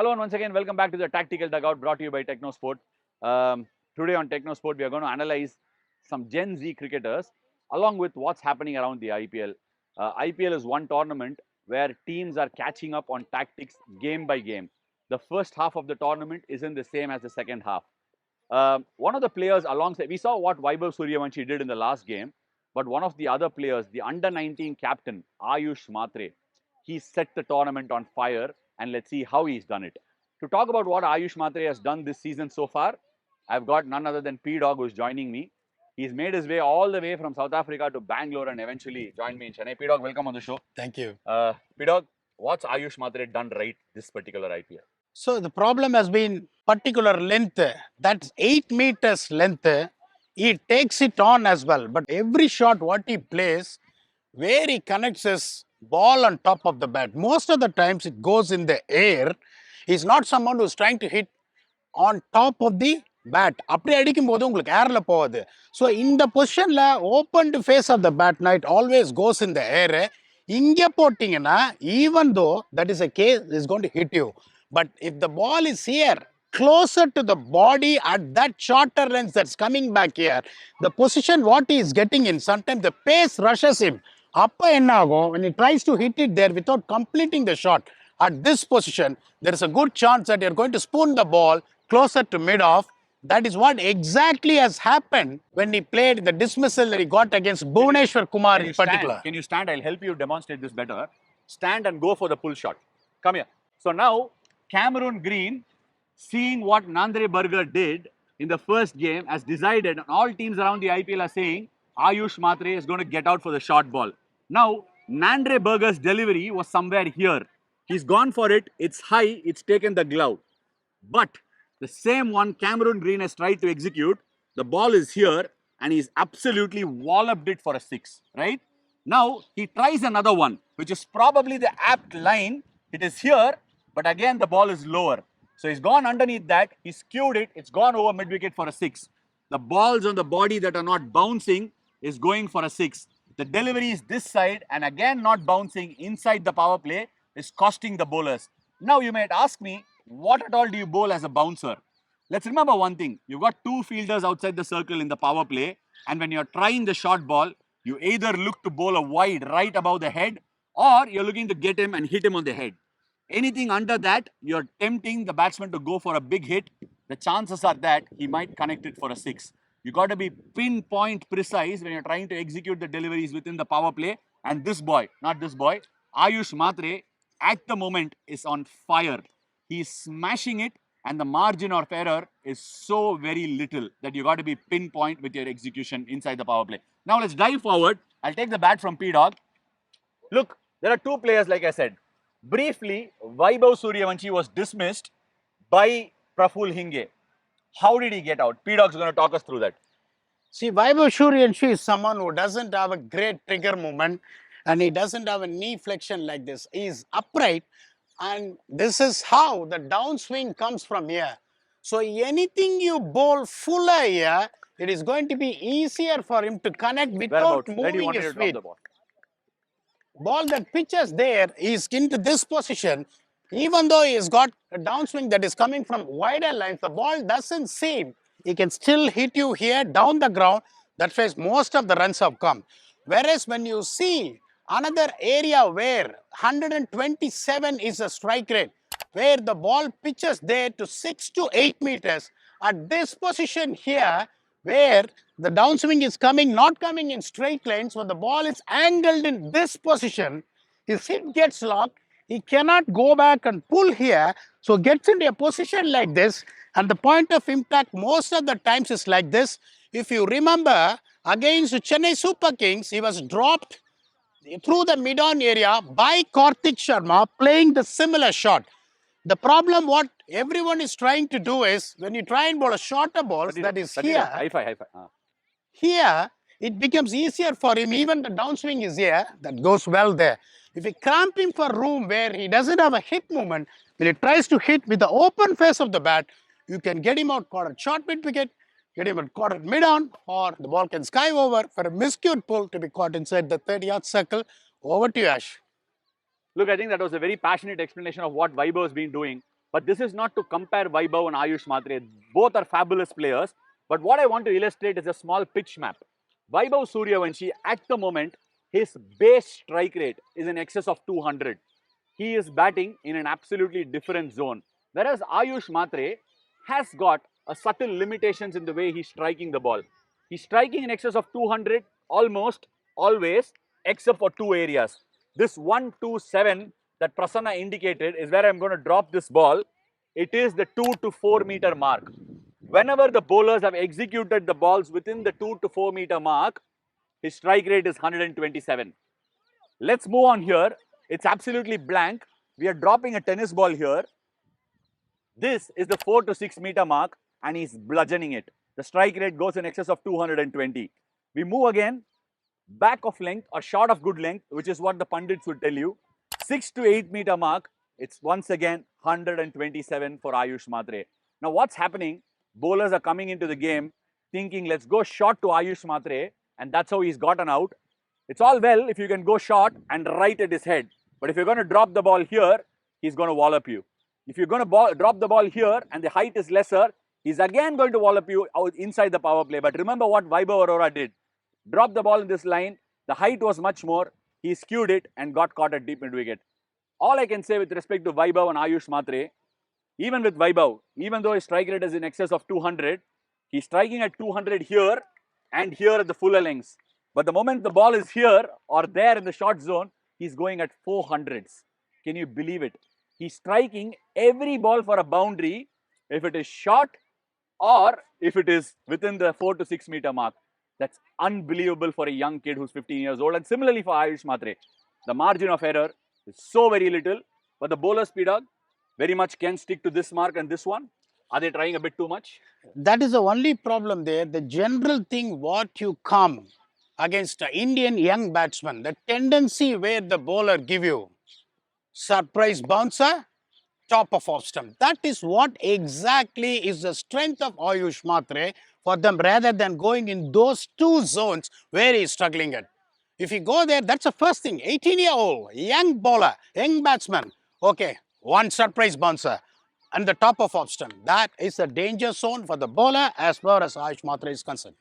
Hello and once again, welcome back to the Tactical Dugout brought to you by Technosport. Today on Technosport, we are going to analyze some Gen Z cricketers along with what's happening around the IPL. IPL is one tournament where teams are catching up on tactics game by game. The first half of the tournament isn't the same as the second half. One of the players alongside, we saw what Vaibhav Suryavanshi did in the last game, but one of the other players, the under-19 captain, Ayush Mhatre, he set the tournament on fire, and let's see how he's done it. To talk about what Ayush Mhatre has done this season so far, I've got none other than PDogg who's joining me. He's made his way all the way from South Africa to Bangalore and eventually joined me in Chennai. PDogg, welcome on the show. Thank you. PDogg, what's Ayush Mhatre done right this particular IPL? So the problem has been particular length. That's 8 meters length. He takes it on as well. But every shot what he plays, where he connects his ball on top of the bat, most of the times it goes in the air. He's not someone who's trying to hit on top of the bat. அப்படி அடிக்கும் போது உங்களுக்கு ஏர்ல போகுது. So இந்த பொசிஷன்ல open face of the bat night always goes in the air. இங்க போட்டீங்கன்னா even though that is a case is going to hit you. But if the ball is here, closer to the body at that shorter length that's coming back here, the position what he is getting in, sometimes the pace rushes him. அப்ப என்ன ஆகும், when he tries to hit it there without completing the shot, at this position, there is a good chance that you're going to spoon the ball closer to mid-off. That is what exactly has happened when he played the dismissal that he got against Bhuvneshwar Kumar in particular. Can you stand? I'll help you demonstrate this better. Stand and go for the pull shot. Come here. So now, Cameron Green, seeing what Nandre Burger did in the first game, has decided, and all teams around the IPL are saying, Ayush Mhatre is going to get out for the short ball. Now, Nandre Burger's delivery was somewhere here. He's gone for it. It's high. It's taken the glove. But the same one Cameron Green has tried to execute, the ball is here and he's absolutely walloped it for a 6, right? Now, he tries another one, which is probably the apt line. It is here, but again, the ball is lower. So he's gone underneath that. He skewed it. It's gone over mid-wicket for a 6. The balls on the body that are not bouncing is going for a 6. The delivery is this side and again not bouncing inside the power play is costing the bowlers. Now you might ask me, what at all do you bowl as a bouncer? Let's remember one thing. You've got 2 fielders outside the circle in the power play, and when you're trying the short ball, you either look to bowl a wide right above the head or you're looking to get him and hit him on the head. Anything under that, you're tempting the batsman to go for a big hit. The chances are that he might connect it for a 6. You got to be pinpoint precise when you're trying to execute the deliveries within the power play. And this boy, not this boy, Ayush Mhatre, at the moment is on fire. He's smashing it and the margin of error is so very little that you got to be pinpoint with your execution inside the power play. Now let's dive forward. I'll take the bat from PDogg. Look, there are 2 players like I said. Briefly, Vaibhav Suryavanshi was dismissed by Praful Hinge. How did he get out? PDogg's going to talk us through that. See, Vaibhav Suryavanshi is someone who doesn't have a great trigger movement and he doesn't have a knee flexion like this. He is upright and this is how the downswing comes from here. So anything you bowl fuller here, it is going to be easier for him to connect without moving his feet. Ball that pitches there is into this position. Even though he has got a downswing that is coming from wider lines, the ball doesn't seem. He can still hit you here down the ground. That's why most of the runs have come. Whereas when you see another area where 127 is a strike rate, where the ball pitches there to 6 to 8 meters, at this position here, where the downswing is coming, not coming in straight lines, when the ball is angled in this position, his hit gets locked. He cannot go back and pull here, so gets into a position like this, and the point of impact most of the times is like this. If you remember, against Chennai Super Kings, he was dropped through the mid-on area by Karthik Sharma playing the similar shot. The problem what everyone is trying to do is, when you try and bowl a shorter ball, that is here, here, it becomes easier for him. Even the downswing is here, that goes well there. If you cramp him for room where he doesn't have a hit movement, when he tries to hit with the open face of the bat, you can get him out caught at short mid wicket, get him caught at mid-on, or the ball can sky over for a miscued pull to be caught inside the 30-yard circle. Over to you, Ash. Look, I think that was a very passionate explanation of what Vaibhav has been doing. But this is not to compare Vaibhav and Ayush Mhatre. Both are fabulous players. But what I want to illustrate is a small pitch map. Vaibhav Suryavanshi, at the moment, his base strike rate is in excess of 200. He is batting in an absolutely different zone. Whereas Ayush Mhatre has got a subtle limitations in the way he's striking the ball. He's striking in excess of 200 almost always, except for two areas. This 127 that Prasanna indicated is where I'm going to drop this ball. It is the 2 to 4 meter mark. Whenever the bowlers have executed the balls within the 2 to 4 meter mark, his strike rate is 127. Let's move on here. It's absolutely blank. We are dropping a tennis ball here. This is the 4 to 6 meter mark and he's bludgeoning it. The strike rate goes in excess of 220. We move again, back of length or short of good length, which is what the pundits would tell you. 6 to 8 meter mark, it's once again 127 for Ayush Mhatre. Now what's happening? Bowlers are coming into the game thinking, let's go short to Ayush Mhatre, and that's how he's gotten out. It's all well if you can go short and right at his head. But if you're going to drop the ball here, he's going to wallop you. If you're going to drop the ball here and the height is lesser, he's again going to wallop you out inside the power play. But remember what Vaibhav Arora did. Drop the ball in this line. The height was much more. He skewed it and got caught at deep mid wicket. All I can say with respect to Vaibhav and Ayush Mhatre, even with Vaibhav, even though his strike rate is in excess of 200, he's striking at 200 here and here at the fuller lengths. But the moment the ball is here or there in the short zone, he's going at 400s. Can you believe it? He's striking every ball for a boundary if it is short or if it is within the 4 to 6 meter mark. That's unbelievable for a young kid who's 15 years old. And similarly for Ayush Mhatre, the margin of error is so very little. But the bowler PDogg very much can stick to this mark and this one. Are they trying a bit too much? That is the only problem there. The general thing what you come against an Indian young batsman, the tendency where the bowler give you surprise bouncer, top of off stump. That is what exactly is the strength of Ayush Mhatre for them rather than going in those two zones where he is struggling at. If you go there, that's the first thing. 18-year-old, young bowler, young batsman. Okay, one surprise bouncer and the top of off stump. That is a danger zone for the bowler as far as Ayush Mhatre is concerned.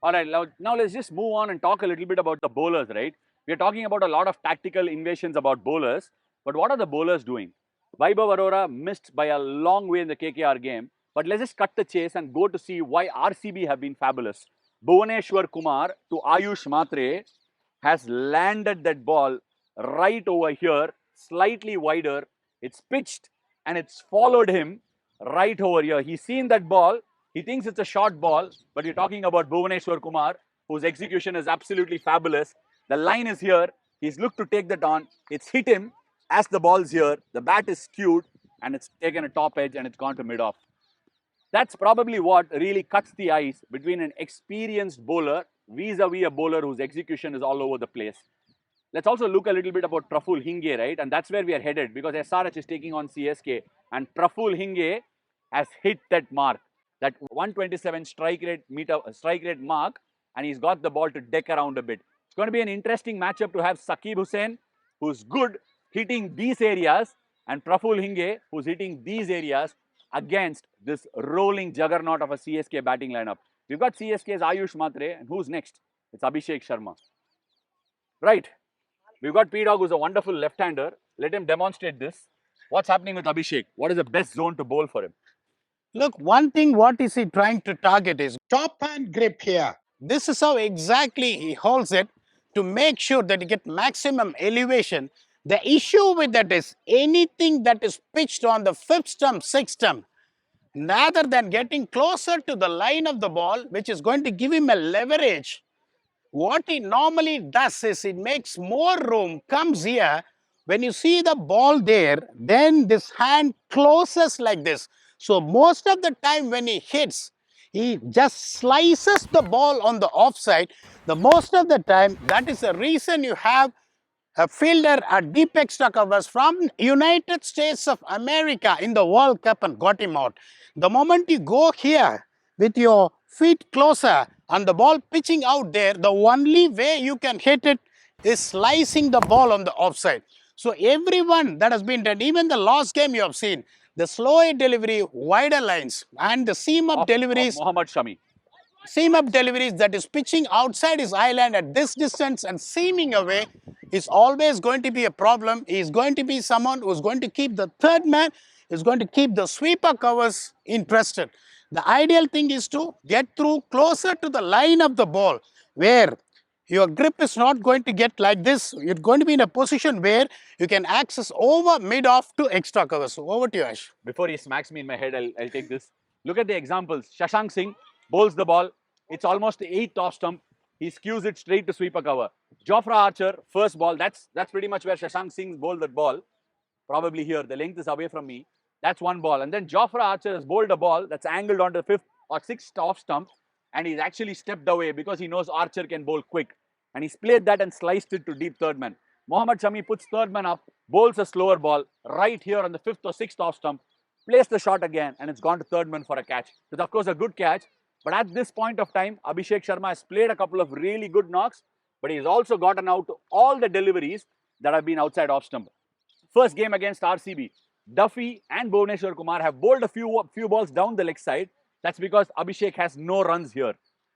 All right, now let's just move on and talk a little bit about the bowlers, right? We are talking about a lot of tactical innovations about bowlers, but what are the bowlers doing? Vaibhav Arora missed by a long way in the KKR game, but let's just cut the chase and go to see why RCB have been fabulous. Bhuvaneshwar Kumar to Ayush Mhatre has landed that ball right over here, slightly wider. It's pitched and it's followed him right over here. He's seen that ball. He thinks it's a short ball, but you're talking about Bhuvaneshwar Kumar, whose execution is absolutely fabulous. The line is here. He's looked to take that on. It's hit him as the ball's here. The bat is skewed and it's taken a top edge and it's gone to mid-off. That's probably what really cuts the ice between an experienced bowler vis-a-vis a bowler whose execution is all over the place. Let's also look a little bit about Praful Hinge, right? And that's where we are headed because SRH is taking on CSK and Praful Hinge has hit that mark, that 127 strike rate mark, and he's got the ball to deck around a bit. It's going to be an interesting matchup to have Saqib Hussain, who's good hitting these areas, and Praful Hinge, who's hitting these areas against this rolling juggernaut of a CSK batting lineup. We've got CSK's Ayush Mhatre, and who's next? It's Abhishek Sharma. Right. We've got PDogg, who's a wonderful left-hander. Let him demonstrate this. What's happening with Abhishek? What is the best zone to bowl for him? Look, one thing what is he trying to target is top hand grip here. This is how exactly he holds it to make sure that he get maximum elevation. The issue with that is anything that is pitched on the 5th stump, 6th stump, rather than getting closer to the line of the ball, which is going to give him a leverage, what he normally does is it makes more room, comes here. When you see the ball there, then this hand closes like this. So most of the time when he hits, he just slices the ball on the offside. The most of the time, that is the reason you have a fielder, a deep extra covers from United States of America in the World Cup and got him out. The moment you go here with your feet closer and the ball pitching out there, the only way you can hit it is slicing the ball on the offside. So everyone that has been done, even the last game you have seen, The slower delivery, wider lines, and the seam-up deliveries. Mohammad Shami. Seam-up deliveries that is pitching outside his island at this distance and seaming away is always going to be a problem. He is going to be someone who is going to keep the third man, is going to keep the sweeper covers interested. The ideal thing is to get through closer to the line of the ball, where your grip is not going to get like this. You're going to be in a position where you can access over mid-off to extra covers. So over to you, Ash. Before he smacks me in my head, I'll take this. Look at the examples. Shashank Singh bowls the ball. It's almost the 8th off stump. He skews it straight to sweeper cover. Jofra Archer, first ball. That's pretty much where Shashank Singh bowled that ball. Probably here. The length is away from me. That's one ball. And then Jofra Archer has bowled a ball that's angled onto the 5th or 6th off stump. And he's actually stepped away because he knows Archer can bowl quick. And he's played that and sliced it to deep third man. Mohammad Shami puts third man up, bowls a slower ball right here on the 5th or 6th off stump, plays the shot again, and it's gone to third man for a catch. It's of course a good catch, but at this point of time, Abhishek Sharma has played a couple of really good knocks, but he's also gotten out all the deliveries that have been outside off stump. First game against RCB, Duffy and Bhuvneshwar Kumar have bowled a few balls down the leg side. That's because Abhishek has no runs here.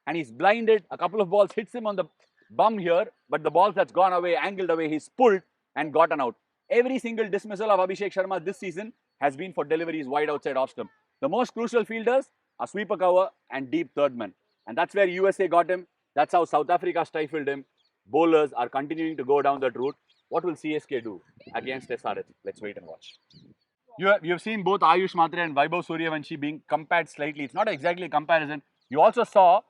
And he's blinded. A couple of balls hits him on the bum here, but the balls that's gone away, angled away, he's pulled and gotten out. Every single dismissal of Abhishek Sharma this season has been for deliveries wide outside off stump. The most crucial fielders are sweeper cover and deep third man. And that's where USA got him. That's how South Africa stifled him. Bowlers are continuing to go down that route. What will CSK do against SRH? Let's wait and watch. You've seen both Ayush Mhatre and Vaibhav Suryavanshi being compared slightly. It's not exactly a comparison. You also saw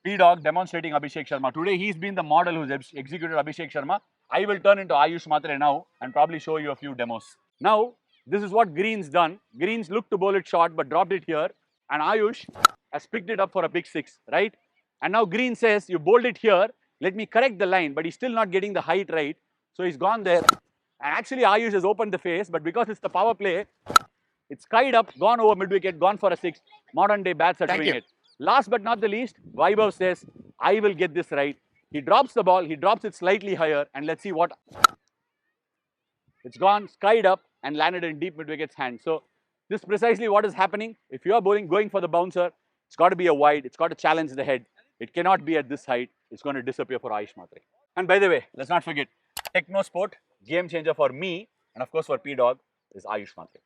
PDogg demonstrating Abhishek Sharma. Today, he's been the model who's executed Abhishek Sharma. I will turn into Ayush Mhatre now and probably show you a few demos. Now, this is what Green's done. Green's looked to bowl it short but dropped it here. And Ayush has picked it up for a big 6, right? And now Green says, you bowled it here. Let me correct the line. But he's still not getting the height right. So he's gone there. And actually, Ayush has opened the face. But because it's the power play, it's skied up, gone over mid-wicket, gone for a 6. Modern day bats are doing it. Last but not the least, Vaibhav says, I will get this right. He drops the ball, he drops it slightly higher, and let's see what. It's gone, skied up, and landed in deep mid-wicket's hand. So, this is precisely what is happening. If you are going for the bouncer, it's got to be a wide, it's got to challenge the head. It cannot be at this height. It's going to disappear for Ayush Mhatre. And by the way, let's not forget, Technosport, game changer for me, and of course for PDogg, is Ayush Mhatre.